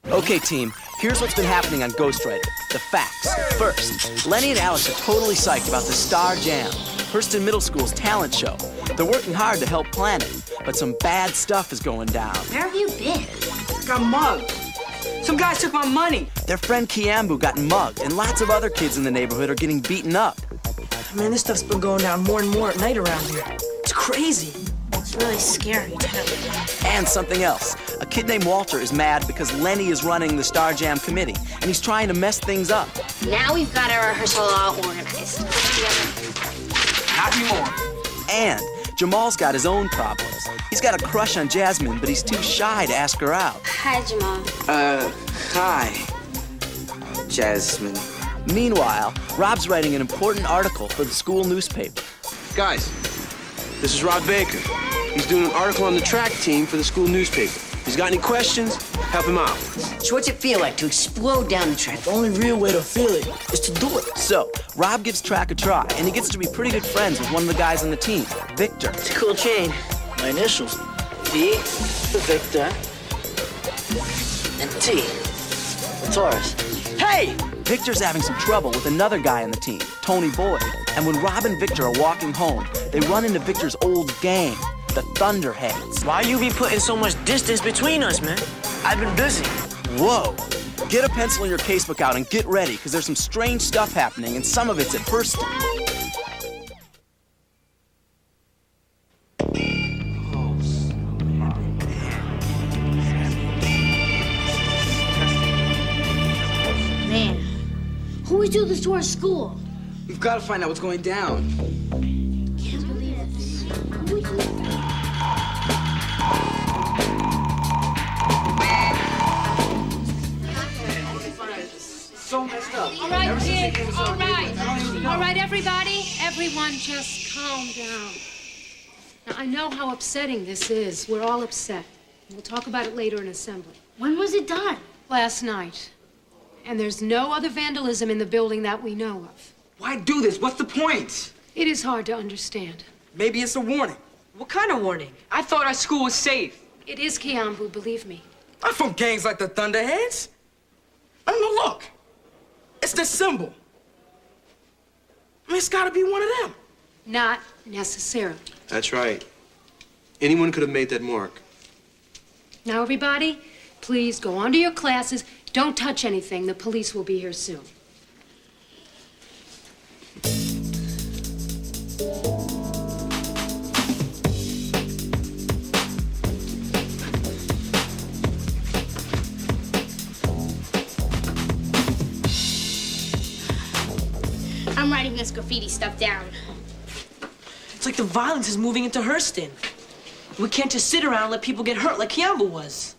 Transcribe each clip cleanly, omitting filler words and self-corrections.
Okay, team, here's what's been happening on Ghostwriter. The facts. First, Lenny and Alex are totally psyched about the Star Jam, Hurston Middle School's talent show. They're working hard to help plan it, but some bad stuff is going down. Where have you been? Got mugged. Some guys took my money. Their friend Kiambu got mugged, and lots of other kids in the neighborhood are getting beaten up. Man, this stuff's been going down more and more at night around here. It's crazy. It's really scary, too. And something else. A kid named Walter is mad because Lenny is running the Star Jam committee, and he's trying to mess things up. Now we've got our rehearsal all organized. Not anymore. And Jamal's got his own problems. He's got a crush on Jasmine, but he's too shy to ask her out. Hi, Jamal. Hi, Jasmine. Meanwhile, Rob's writing an important article for the school newspaper. Guys, this is Rob Baker. He's doing an article on the track team for the school newspaper. If he's got any questions, help him out. So what's it feel like to explode down the track? The only real way to feel it is to do it. So, Rob gives track a try, and he gets to be pretty good friends with one of the guys on the team, Victor. It's a cool chain. My initials. V for Victor. And T for Taurus. Hey! Victor's having some trouble with another guy on the team, Tony Boyd. And when Rob and Victor are walking home, they run into Victor's old gang, the Thunderheads. Why you be putting so much distance between us, man? I've been busy. Whoa! Get a pencil in your casebook out and get ready, because there's some strange stuff happening, and some of it's at Hurston. Man, who would do this to our school? We've got to find out what's going down. Can't believe this. Who would do that? So messed up. All right, kids, all right. All right, everybody, everyone just calm down. Now, I know how upsetting this is. We're all upset. We'll talk about it later in assembly. When was it done? Last night. And there's no other vandalism in the building that we know of. Why do this? What's the point? It is hard to understand. Maybe it's a warning. What kind of warning? I thought our school was safe. It is Kiambu, believe me. I'm from gangs like the Thunderheads. I mean, look. It's the symbol. I mean, it's got to be one of them. Not necessarily. That's right. Anyone could have made that mark. Now, everybody, please go on to your classes. Don't touch anything. The police will be here soon. I'm writing this graffiti stuff down. It's like the violence is moving into Hurston. We can't just sit around and let people get hurt like Kiambu was.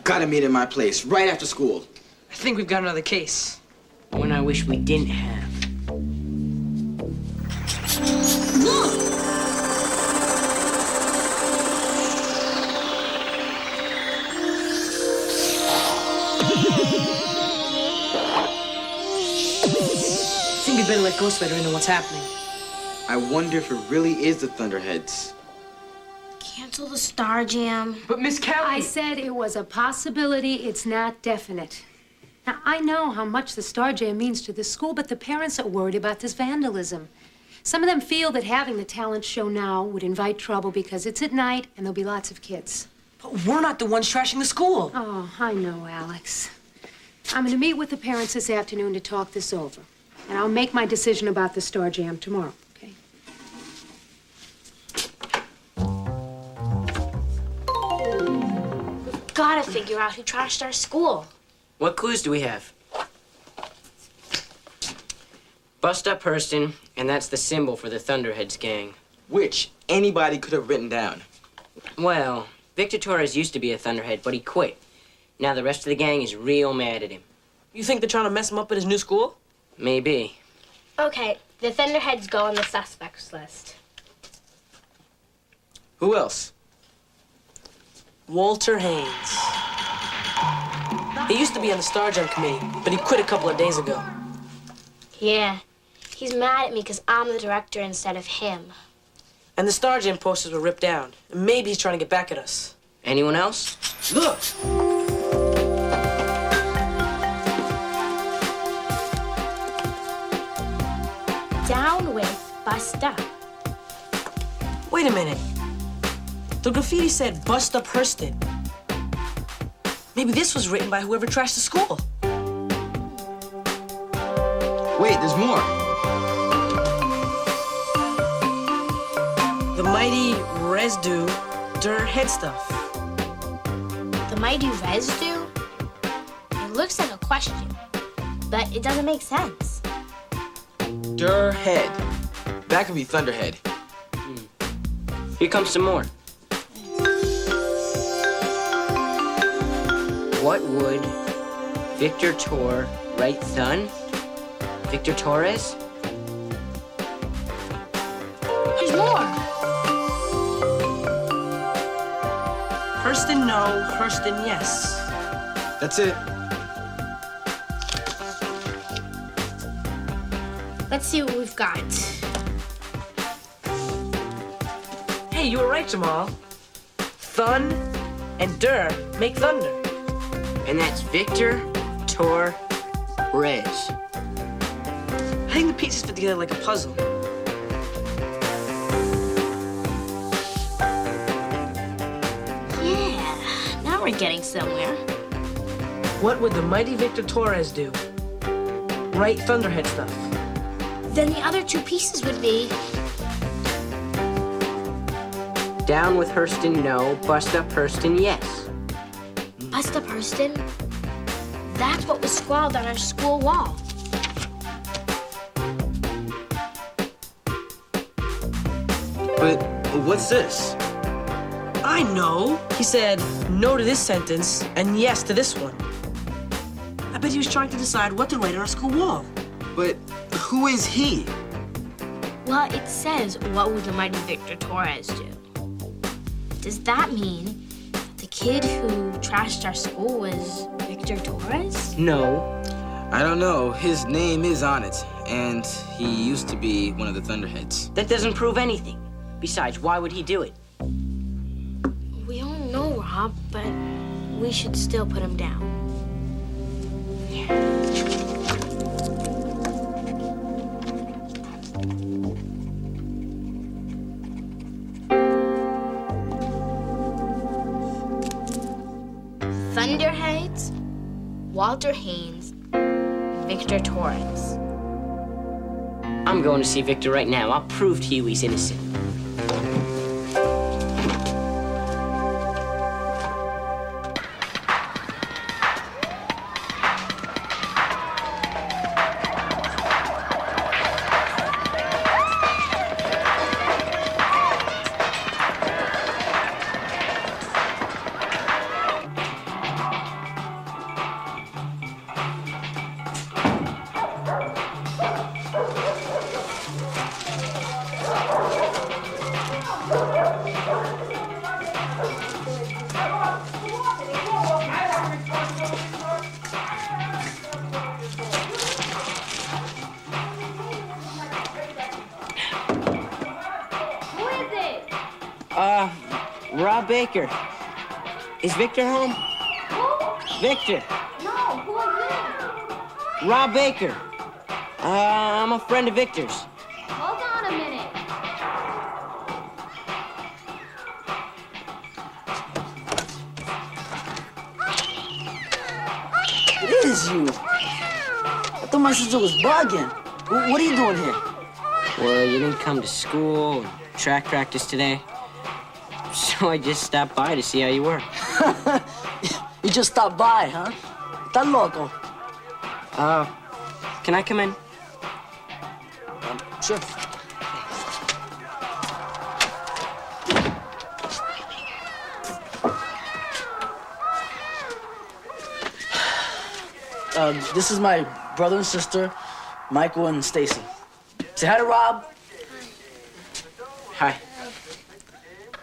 Got to meet at my place right after school. I think we've got another case. One I wish we didn't have. Look! I think we'd better let Ghostwriter into what's happening. I wonder if it really is the Thunderheads. Cancel the Star Jam. But Miss Kelly... I said it was a possibility. It's not definite. Now, I know how much the Star Jam means to this school, but the parents are worried about this vandalism. Some of them feel that having the talent show now would invite trouble because it's at night and there'll be lots of kids. But we're not the ones trashing the school. Oh, I know, Alex. I'm going to meet with the parents this afternoon to talk this over. And I'll make my decision about the Star Jam tomorrow, okay? We've got to figure out who trashed our school. What clues do we have? Bust up Hurston, and that's the symbol for the Thunderheads gang. Which anybody could have written down. Well, Victor Torres used to be a Thunderhead, but he quit. Now the rest of the gang is real mad at him. You think they're trying to mess him up at his new school? Maybe. Okay, the Thunderheads go on the suspects list. Who else? Walter Haynes. He used to be on the Star Jam committee, but he quit a couple of days ago. Yeah, he's mad at me because I'm the director instead of him. And the Star Jam posters were ripped down. And maybe he's trying to get back at us. Anyone else? Look! messed up. Wait a minute. The graffiti said, "Bust up Hurston." Maybe this was written by whoever trashed the school. Wait, there's more. The mighty residue, der head stuff. The mighty residue? It looks like a question, but it doesn't make sense. Der head. That could be Thunderhead. Here comes some more. What would Victor Tor write Thun? Victor Torres? There's more. Hurston no, Hurston yes. That's it. Let's see what we've got. Hey, you were right, Jamal. Thun and der make thunder. And that's Victor Tor Res. I think the pieces fit together like a puzzle. Yeah, now we're getting somewhere. What would the mighty Victor Torres do? Write Thunderhead stuff. Then the other two pieces would be Down with Hurston, no. Bust up Hurston, yes. bust up Hurston. That's what was scrawled on our school wall. But what's this? I know. He said no to this sentence and yes to this one. I bet he was trying to decide what to write on our school wall. But who is he? Well, it says, what would the mighty Victor Torres do? Does that mean that the kid who trashed our school was Victor Torres? No. I don't know. His name is on it, and he used to be one of the Thunderheads. That doesn't prove anything. Besides, why would he do it? We don't know, Rob, but we should still put him down. Thunderheads, Walter Haynes, Victor Torres. I'm going to see Victor right now. I'll prove to you he's innocent. Rob Baker. Is Victor home? Who? Victor. No, who are you? Rob Baker. I'm a friend of Victor's. Hold on a minute. It is you. I thought my sister was bugging. What are you doing here? Well, you didn't come to school and track practice today. So I just stopped by to see how you were. You just stopped by, huh? Está loco. Can I come in? Sure. This is my brother and sister, Michael and Stacy. Say hi to Rob. Hi.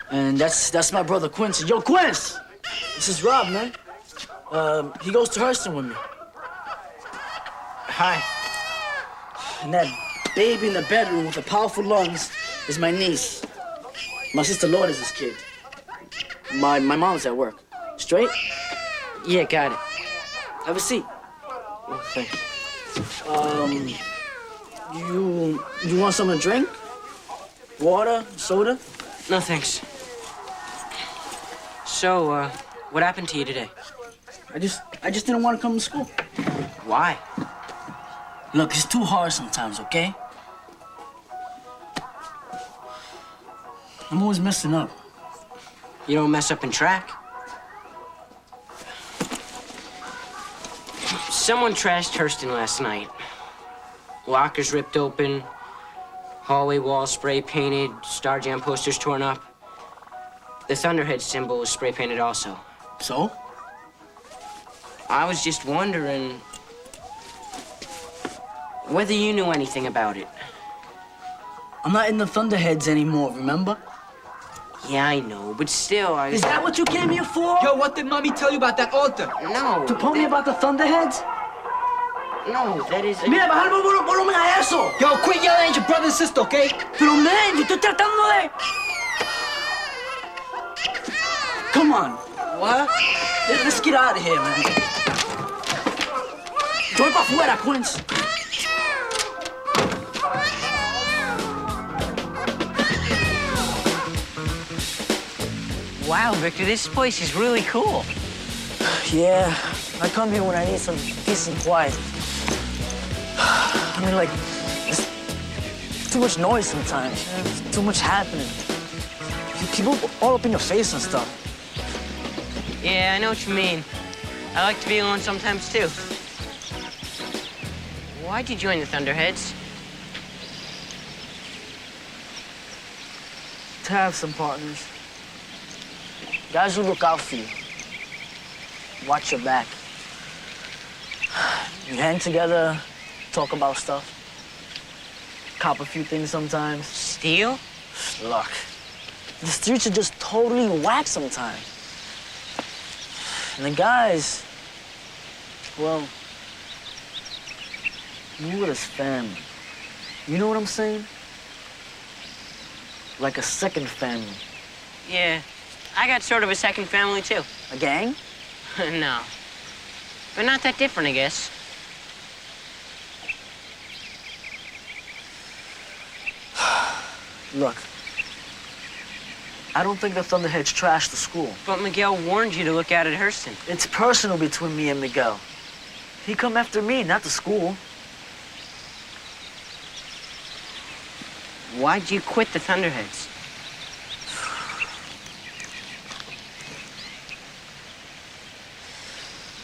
And that's my brother Quincy. Yo, Quince! This is Rob, man. He goes to Hurston with me. Hi. And that baby in the bedroom with the powerful lungs is my niece. My sister Lourdes is this kid. My mom's at work. Straight? Yeah, got it. Have a seat. Oh, thanks. You want something to drink? Water? Soda? No, thanks. So, what happened to you today? I just didn't want to come to school. Why? Look, it's too hard sometimes, okay? I'm always messing up. You don't mess up in track? Someone trashed Hurston last night. Lockers ripped open, hallway walls spray painted, Star Jam posters torn up. The Thunderhead symbol was spray painted also. So? I was just wondering whether you knew anything about it. I'm not in the Thunderheads anymore, remember? Yeah, I know, but still, Is that what you came here for? Yo, what did Mommy tell you about that altar? No. To tell me about the Thunderheads? No, that is... Mira, bajar el volumen a eso! Yo, quit yelling at your brother and sister, okay? Pero, man, yo estoy tratando de... Come on. What? Let's get out of here, man. Yo voy pa' afuera, Quince. Wow, Victor, this place is really cool. Yeah, I come here when I need some peace and quiet. I mean, like, there's too much noise sometimes. You know? There's too much happening. People all up in your face and stuff. Yeah, I know what you mean. I like to be alone sometimes, too. Why'd you join the Thunderheads? To have some partners. Guys who look out for you. Watch your back. You hang together, talk about stuff. Cop a few things sometimes. Steal? Look, the streets are just totally whack sometimes. And the guys, well, you with his family. You know what I'm saying? Like a second family. Yeah, I got sort of a second family, too. A gang? No. But not that different, I guess. Look, I don't think the Thunderheads trashed the school. But Miguel warned you to look out at Hurston. It's personal between me and Miguel. He come after me, not the school. Why'd you quit the Thunderheads?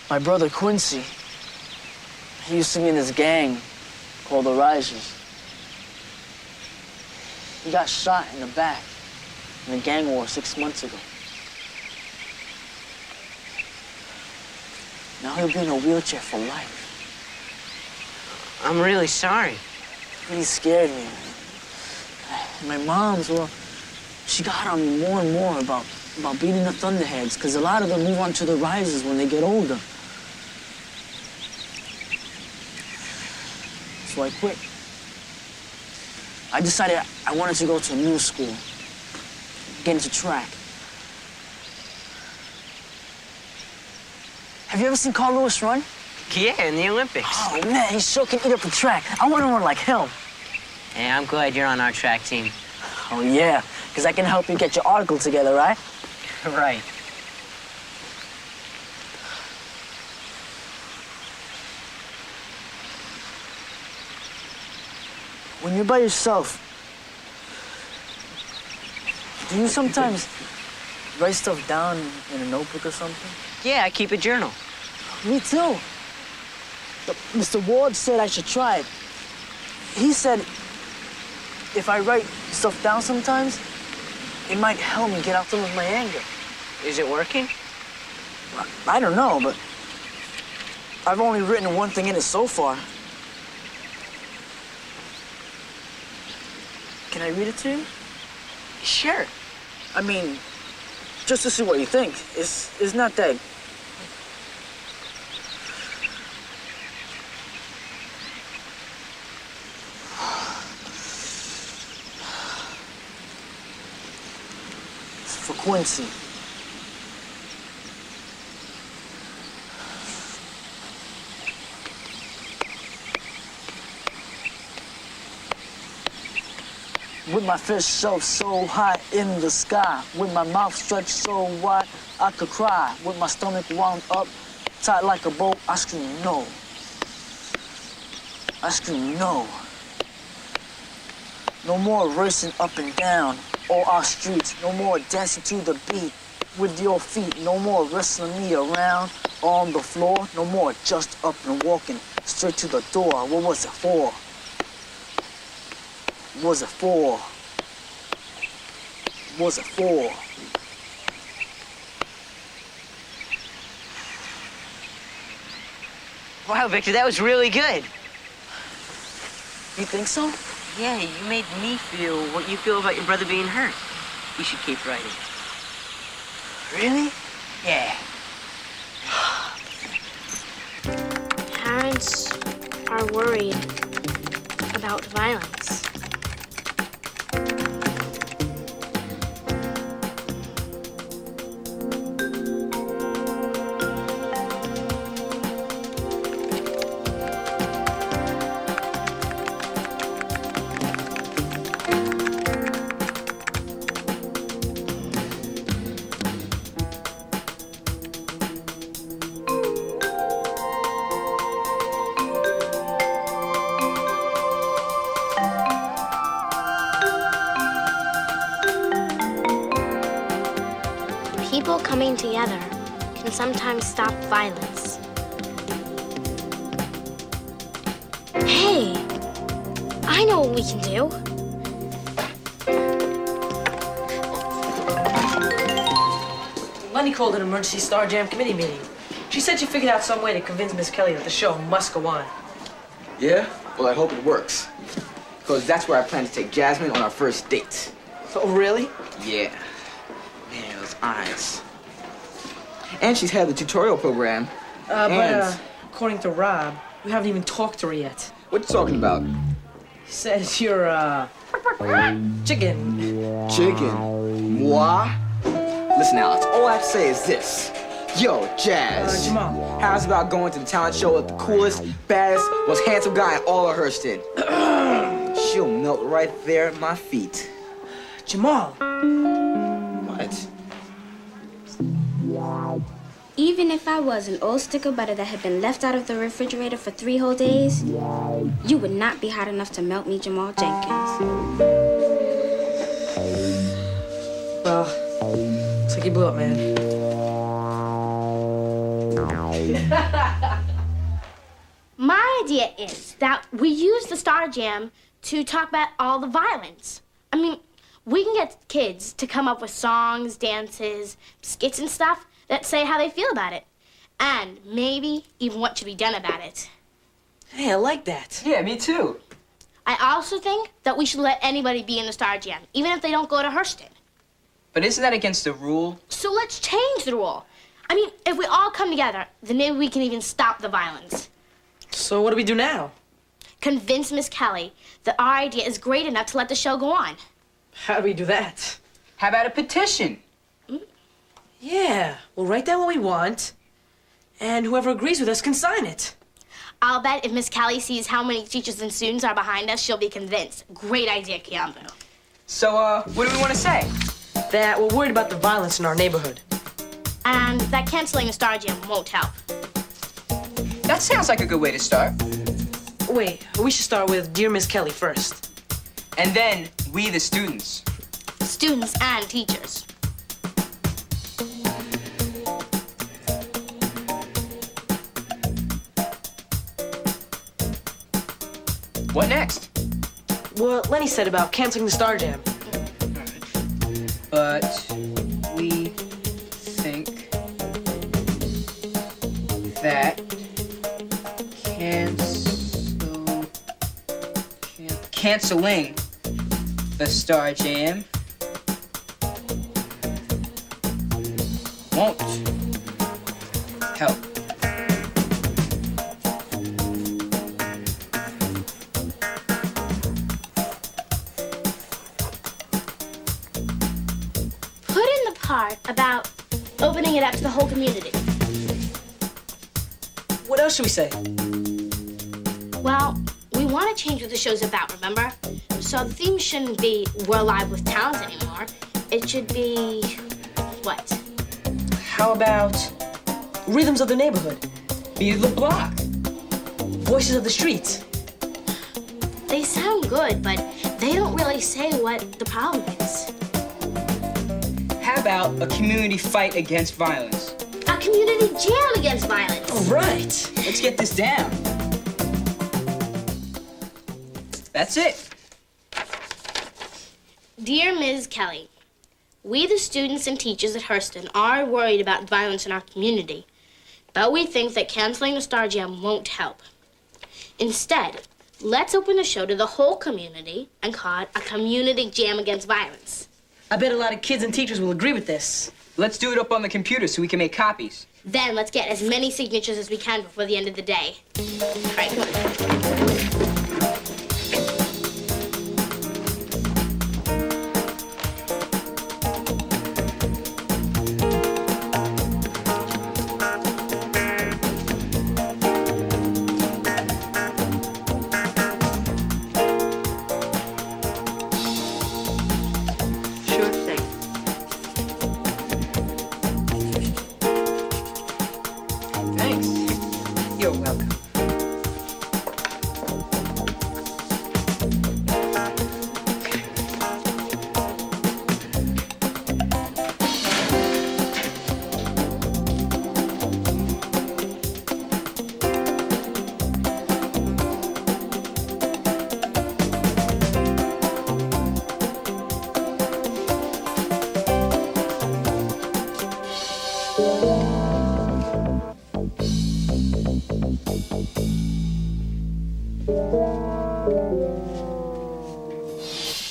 My brother Quincy, he used to be in this gang called the Risers. He got shot in the back in a gang war 6 months ago. Now he'll be in a wheelchair for life. I'm really sorry. He scared me. My mom's, well, she got on me more and more about beating the Thunderheads, because a lot of them move on to the Risers when they get older. So I quit. I decided I wanted to go to a new school, get into track. Have you ever seen Carl Lewis run? Yeah, in the Olympics. Oh, man, he sure can eat up the track. I want to run like him. Hey, I'm glad you're on our track team. Oh, yeah, because I can help you get your article together, right? Right. When you're by yourself, do you sometimes write stuff down in a notebook or something? Yeah, I keep a journal. Me too. But Mr. Ward said I should try it. He said if I write stuff down sometimes, it might help me get out some of my anger. Is it working? I don't know, but I've only written one thing in it so far. Can I read it to you? Sure. I mean, just to see what you think. It's not that. It's for Quincy. With my fist shoved so high in the sky. With my mouth stretched so wide I could cry. With my stomach wound up tight like a bow, I scream no. I scream no. No more racing up and down all our streets. No more dancing to the beat with your feet. No more wrestling me around on the floor. No more just up and walking straight to the door. What was it for? What was it for? What was it for? Wow, Victor, that was really good. You think so? Yeah, you made me feel what you feel about your brother being hurt. You should keep writing. Really? Yeah. Parents are worried about violence. People coming together can sometimes stop violence. Hey, I know what we can do. Lenny called an emergency Star Jam committee meeting. She said she figured out some way to convince Miss Kelly that the show must go on. Yeah? Well, I hope it works. Because that's where I plan to take Jasmine on our first date. Oh, really? Yeah. Man, those eyes. And she's head of the tutorial program. But according to Rob, we haven't even talked to her yet. What you talking about? He says you're, chicken. Chicken. Moi? Listen, Alex, all I have to say is this. Yo, Jazz. Jamal. How's about going to the talent show with the coolest, baddest, most handsome guy in all of Hurston? She'll melt right there at my feet. Jamal. What? Even if I was an old stick of butter that had been left out of the refrigerator for 3 whole days, you would not be hot enough to melt me, Jamal Jenkins. Well, looks like you blew up, man. My idea is that we use the Star Jam to talk about all the violence. I mean, we can get kids to come up with songs, dances, skits and stuff that say how they feel about it. And maybe even what should be done about it. Hey, I like that. Yeah, me too. I also think that we should let anybody be in the Star Jam, even if they don't go to Hurston. But isn't that against the rule? So let's change the rule. I mean, if we all come together, then maybe we can even stop the violence. So what do we do now? Convince Miss Kelly that our idea is great enough to let the show go on. How do we do that? How about a petition? Yeah, we'll write down what we want, and whoever agrees with us can sign it. I'll bet if Miss Kelly sees how many teachers and students are behind us, she'll be convinced. Great idea, Kiambu. So, what do we want to say? That we're worried about the violence in our neighborhood. And that canceling the Star Jam won't help. That sounds like a good way to start. Wait, we should start with Dear Miss Kelly first. And then, we the students. Students and teachers. What next? What Lenny said about canceling the Star Jam. But we think that canceling the Star Jam won't help. Part about opening it up to the whole community. What else should we say? Well, we want to change what the show's about, remember? So the theme shouldn't be We're Alive with Talent anymore. It should be... what? How about rhythms of the neighborhood? Beat of the block. Voices of the streets. They sound good, but they don't really say what the problem is. How about a community fight against violence? A community jam against violence. All right. Let's get this down. That's it. Dear Ms. Kelly, we, the students and teachers at Hurston, are worried about violence in our community, but we think that canceling the Star Jam won't help. Instead, let's open the show to the whole community and call it a community jam against violence. I bet a lot of kids and teachers will agree with this. Let's do it up on the computer so we can make copies. Then let's get as many signatures as we can before the end of the day. All right, come on. You're welcome.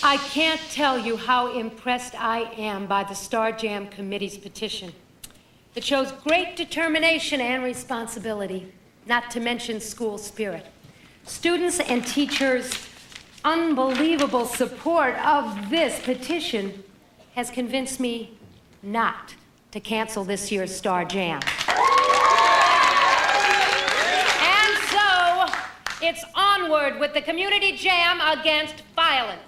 I can't tell you how impressed I am by the Star Jam Committee's petition. It shows great determination and responsibility, not to mention school spirit. Students and teachers' unbelievable support of this petition has convinced me not to cancel this year's Star Jam. And so, it's onward with the Community Jam against violence.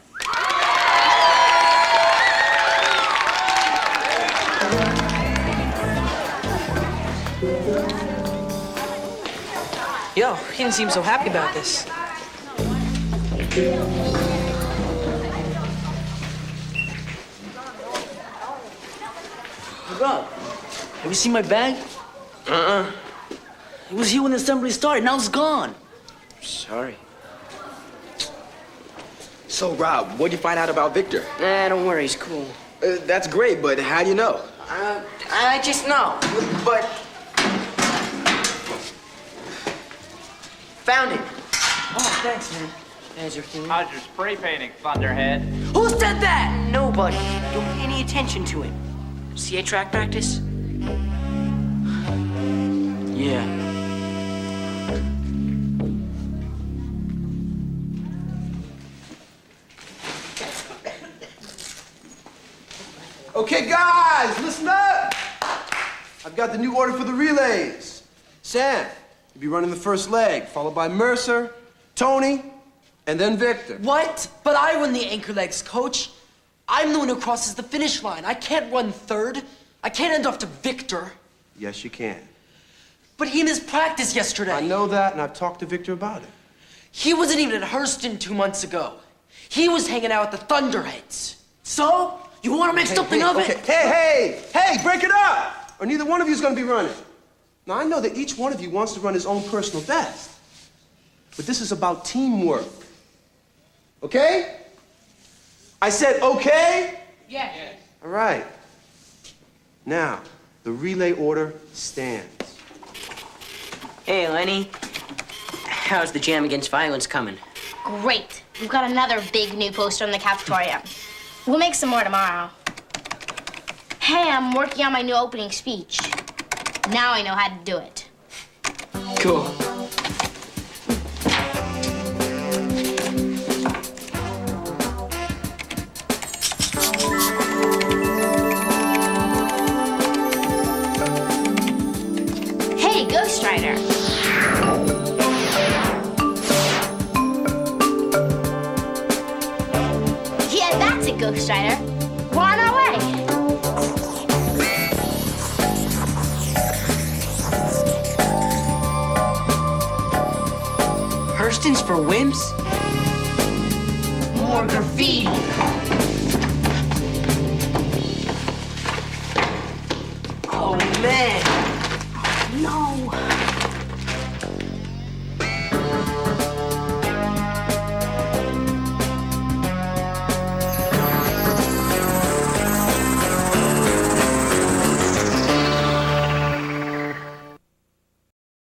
Yo, he didn't seem so happy about this. Rob, have you seen my bag? It was here when the assembly started. Now it's gone. Sorry. So, Rob, what'd you find out about Victor? Nah, don't worry, he's cool. That's great, but how do you know? I just know. But Found it. Oh, thanks, man. There's everything. How's your spray painting, Thunderhead? Who said that? Nobody. Don't pay any attention to it. See at track practice? Yeah. Okay, guys, listen up. I've got the new order for the relays. Sam, you'll be running the first leg, followed by Mercer, Tony, and then Victor. What? But I run the anchor legs, Coach. I'm the one who crosses the finish line. I can't run third. I can't end off to Victor. Yes, you can. But he missed practice yesterday. I know that, and I've talked to Victor about it. He wasn't even at Hurston 2 months ago. He was hanging out with the Thunderheads. So, you want to make something of it? Hey, break it up! Or neither one of you is going to be running. Now, I know that each one of you wants to run his own personal best. But this is about teamwork. Okay? I said okay? Yes. All right. Now, the relay order stands. Hey, Lenny. How's the jam against violence coming? Great. We've got another big new poster in the cafeteria. We'll make some more tomorrow. Hey, I'm working on my new opening speech. Now I know how to do it. Cool. Hey, Ghostwriter. Ghostwriter. We're on our way. Hurston's for wimps? More graffiti. Oh, man.